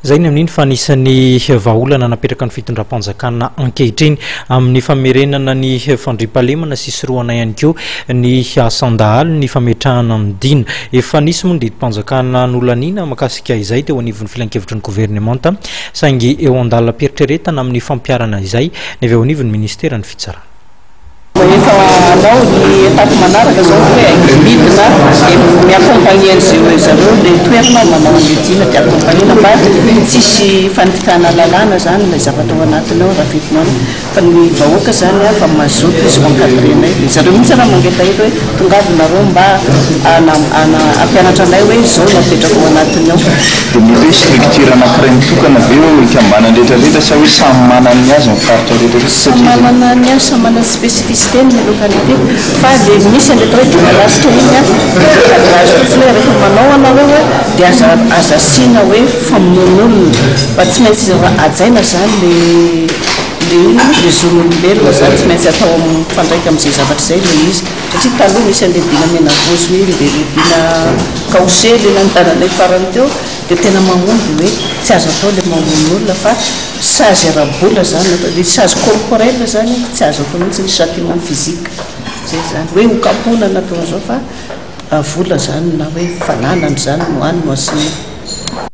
zay ny amin'iny fa anisan'ny vahaolana napetraka ny fitondram-panjakana ankehitriny amin'ny famerenana ny fandriampahalemana sisoroana ihany koa ny asandahaly ny fametrahana ny dina efa nisy moa ny didim-panjakana nolanina makasika izay teo anivon'ny filan-kevitry ny gouvernemanta saingy eo andalina peritreretana amin'ny fampiarana izay ny avy eo anivon'ny ministera ny fitsarana efa anao ny etape manaraka zao hoe midina miakompagnie an'zay zareo le toerana manao an'ledina de akompagnina mba tsisy fanitikana lalàna zany le zavatra ao anatiny ao raha vitinao fa ny vahoaka zany fa mazoto izy encadrenay de zareo mihitsy raha mangeta eto hoe tongavinareo mba ampianatra anay hoe zao napetraka ao anatiny ao de mety hoe structure anankiray mitokana be eo ikambana rehetrarehetra sa hoe samy manana ny azy mifaritra rehetrarehetra manana ny azy samy manana spécificité ny localité fa le misy an'letrarehetra lasitra iny azo fleur rehefa manao anareo hoe de aza sina hoe famonoan'olona fa tsy maintsy ajaina zany le zon'olombelona zany tsy maintsy atao mifandraika amin'izay zavatra zay le izy satria taloha misy an'le dina menavozy hoe le dina kaosé le nantananay farany teo de tena mahomby hoe tsy azo atao le mamonoolona fa sazy arabola zany le sazy corporel zany tsy azo atao mihitsy ny châtiment physique zay zany hoe hokapona natao zao fa vola zany na hoe fananany zany no any no asina